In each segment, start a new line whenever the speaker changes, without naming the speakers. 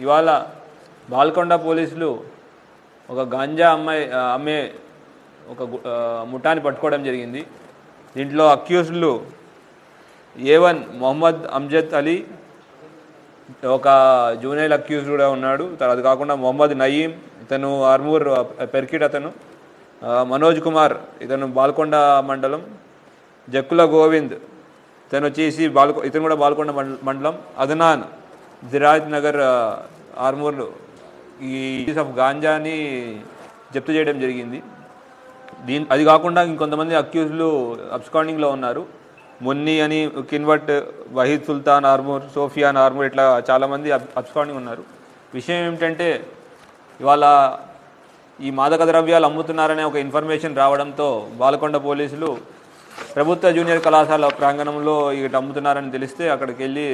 ఇవాళ బాల్కొండ పోలీసులు ఒక గాంజా అమ్మే ఒక ముఠాని పట్టుకోవడం జరిగింది. దీంట్లో అక్యూజ్డ్లు A1 మొహమ్మద్ అమ్జద్ అలీ, ఒక జూనియర్ అక్యూజ్ కూడా ఉన్నాడు. అది కాకుండా మొహమ్మద్ నయీం, ఇతను ఆర్మూర్ పెర్కిట్, అతను మనోజ్ కుమార్, ఇతను బాల్కొండ మండలం, జక్కుల గోవింద్, ఇతను వచ్చేసి ఇతను కూడా బాల్కొండ మండలం, అదనాన్ జిరాజ్ నగర్ ఆర్మూర్ ఈ ఆఫ్ గాంజాని జప్తు చేయడం జరిగింది. అది కాకుండా ఇంకొంతమంది అక్యూజ్లు అబ్స్కాండింగ్లో ఉన్నారు. మున్ని అని కిన్వట్, వహీద్ సుల్తాన్ ఆర్మూర్, సోఫియాన్ ఆర్మూర్, ఇట్లా చాలామంది అబ్స్కాండింగ్ ఉన్నారు. విషయం ఏమిటంటే ఇవాళ ఈ మాదక ద్రవ్యాలు అమ్ముతున్నారనే ఒక ఇన్ఫర్మేషన్ రావడంతో బాల్కొండ పోలీసులు ప్రభుత్వ జూనియర్ కళాశాల ప్రాంగణంలో ఇటు అమ్ముతున్నారని తెలిస్తే అక్కడికి వెళ్ళి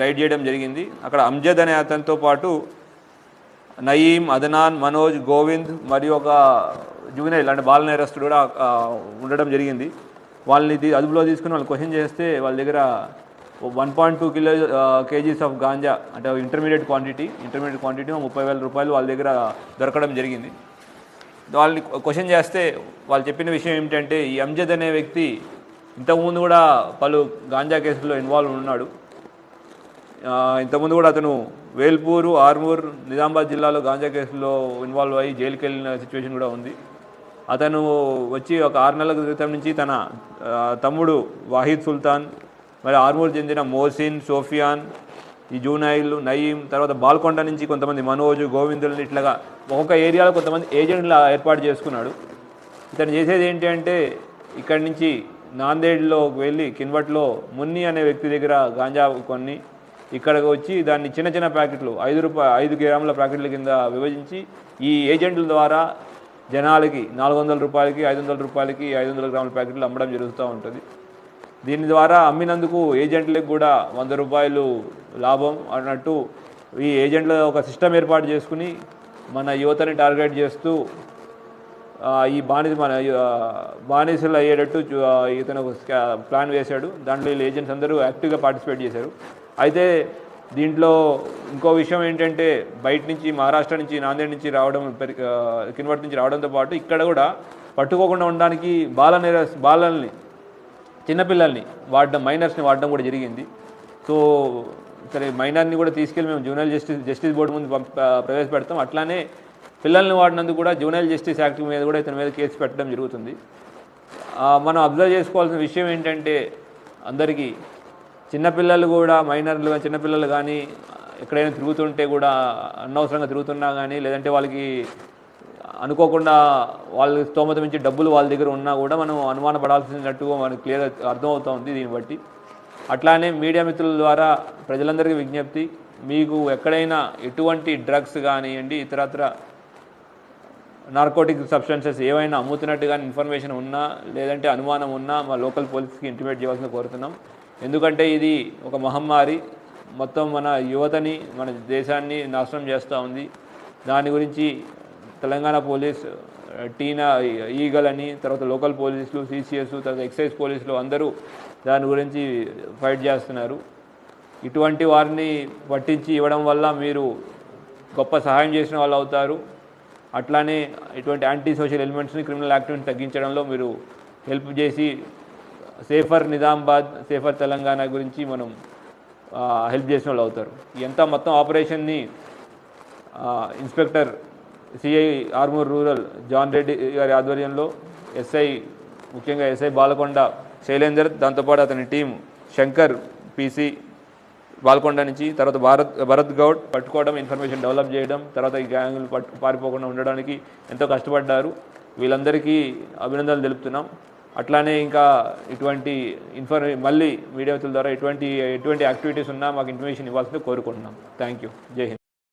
రైడ్ చేయడం జరిగింది. అక్కడ అమ్జద్ అనే అతనితో పాటు నయీం, అదనాన్, మనోజ్, గోవింద్ మరియు ఒక జూనియర్ అంటే బాల నేరస్తుడు కూడా ఉండడం జరిగింది. వాళ్ళని అదుపులో తీసుకుని వాళ్ళు క్వశ్చన్ చేస్తే వాళ్ళ దగ్గర 1.2 kgs ఆఫ్ గాంజా అంటే ఇంటర్మీడియట్ క్వాంటిటీ 30,000 రూపాయలు వాళ్ళ దగ్గర దొరకడం జరిగింది. వాళ్ళని క్వశ్చన్ చేస్తే వాళ్ళు చెప్పిన విషయం ఏమిటంటే ఈ అమ్జద్ అనే వ్యక్తి ఇంతకుముందు కూడా పలు గాంజా కేసుల్లో ఇన్వాల్వ్ ఉన్నాడు. ఇంతకుముందు కూడా అతను వేల్పూరు, ఆర్మూర్, నిజామాబాద్ జిల్లాలో గాంజా కేసులో ఇన్వాల్వ్ అయ్యి జైలుకి వెళ్ళిన సిచ్యువేషన్ కూడా ఉంది. అతను వచ్చి ఒక 6 నెలల క్రితం నుంచి తన తమ్ముడు వాహిద్ సుల్తాన్, మరి ఆర్మూర్ చెందిన మోసిన్, సోఫియాన్, ఈ జూనైల్, నయీం, తర్వాత బాల్కొండ నుంచి కొంతమంది మనోజ్, గోవిందుల్ని ఇట్లాగా ఒక్కొక్క ఏరియాలో కొంతమంది ఏజెంట్లు ఏర్పాటు చేసుకున్నాడు. ఇతను చేసేది ఏంటి అంటే ఇక్కడి నుంచి నాందేడ్లో వెళ్ళి కిన్వట్లో మున్ని అనే వ్యక్తి దగ్గర గాంజా కొన్ని ఇక్కడికి వచ్చి దాన్ని చిన్న చిన్న ప్యాకెట్లు 5 గ్రాముల ప్యాకెట్ల కింద విభజించి ఈ ఏజెంట్ల ద్వారా జనాలకి 400 రూపాయలకి, 500 రూపాయలకి 500 గ్రాముల ప్యాకెట్లు అమ్మడం జరుగుతూ ఉంటుంది. దీని ద్వారా అమ్మినందుకు ఏజెంట్లకు కూడా 100 రూపాయలు లాభం అన్నట్టు ఈ ఏజెంట్ల ఒక సిస్టమ్ ఏర్పాటు చేసుకుని మన యువతని టార్గెట్ చేస్తూ ఈ బానిసలు అయ్యేటట్టు ఇతను ప్లాన్ వేశాడు. దాంట్లో వీళ్ళు ఏజెంట్స్ అందరూ యాక్టివ్గా పార్టిసిపేట్ చేశారు. అయితే దీంట్లో ఇంకో విషయం ఏంటంటే బయట నుంచి మహారాష్ట్ర నుంచి నాందేడ్ నుంచి రావడం, కిన్వట్ నుంచి రావడంతో పాటు ఇక్కడ కూడా పట్టుకోకుండా ఉండడానికి బాలల్ని చిన్నపిల్లల్ని వాడడం, మైనర్స్ని వాడడం కూడా జరిగింది. సో సరే మైనర్ని కూడా తీసుకెళ్ళి మేము జూనైల్ జస్టిస్ బోర్డు ముందు ప్రవేశపెడతాం. అట్లానే పిల్లల్ని వాడినందుకు కూడా జూనైల్ జస్టిస్ యాక్ట్ మీద కూడా ఇతని మీద కేసు పెట్టడం జరుగుతుంది. మనం అబ్జర్వ్ చేసుకోవాల్సిన విషయం ఏంటంటే అందరికీ చిన్నపిల్లలు కూడా మైనర్లు చిన్నపిల్లలు కానీ ఎక్కడైనా తిరుగుతుంటే కూడా అనవసరంగా తిరుగుతున్నా కానీ లేదంటే వాళ్ళకి అనుకోకుండా వాళ్ళ స్తోమత మించి డబ్బులు వాళ్ళ దగ్గర ఉన్నా కూడా మనం అనుమానపడాల్సినట్టుగా మనకు క్లియర్ అర్థమవుతుంది దీన్ని బట్టి. అట్లానే మీడియా మిత్రుల ద్వారా ప్రజలందరికీ విజ్ఞప్తి, మీకు ఎక్కడైనా ఎటువంటి డ్రగ్స్ కానివ్వండి ఇతరత్ర నార్కోటిక్ సబ్స్టెన్సెస్ ఏవైనా అమ్ముతున్నట్టు కానీ ఇన్ఫర్మేషన్ ఉన్నా లేదంటే అనుమానం ఉన్నా మా లోకల్ పోలీస్కి ఇంటిమేట్ చేయవలసిన కోరుతున్నాం. ఎందుకంటే ఇది ఒక మహమ్మారి, మొత్తం మన యువతని మన దేశాన్ని నాశనం చేస్తూ ఉంది. దాని గురించి తెలంగాణ పోలీస్, టీనా ఈగల్ అని, తర్వాత లోకల్ పోలీసులు, CCS, తర్వాత ఎక్సైజ్ పోలీసులు అందరూ దాని గురించి ఫైట్ చేస్తున్నారు. ఇటువంటి వారిని పట్టించి ఇవ్వడం వల్ల మీరు గొప్ప సహాయం చేసిన వాళ్ళు అవుతారు. అట్లానే ఇటువంటి యాంటీ సోషల్ ఎలిమెంట్స్ని, క్రిమినల్ యాక్టివిటీని తగ్గించడంలో మీరు హెల్ప్ చేసి సేఫర్ నిజామాబాద్, సేఫర్ తెలంగాణ గురించి మనం హెల్ప్ చేసిన వాళ్ళు అవుతారు. ఎంత మొత్తం ఆపరేషన్ని inspector CI Armoor rural John Reddy గారి ఆధ్వర్యంలో ముఖ్యంగా ఎస్ఐ బాలకొండ శైలేందర్, దాంతోపాటు అతని టీం శంకర్ PC బాల్కొండ నుంచి, తర్వాత భరత్ గౌడ్ పట్టుకోవడం, ఇన్ఫర్మేషన్ డెవలప్ చేయడం, తర్వాత ఈ గ్యాంగులు పారిపోకుండా ఉండడానికి ఎంతో కష్టపడ్డారు. వీళ్ళందరికీ అభినందనలు తెలుపుతున్నాం. అట్లానే ఇంకా ఇటువంటి మళ్ళీ మీడియా ద్వారా ఎటువంటి యాక్టివిటీస్ ఉన్నా మాకు ఇన్ఫర్మేషన్ ఇవ్వాల్సింది కోరుకుంటున్నాం. Thank you. జై హింద్.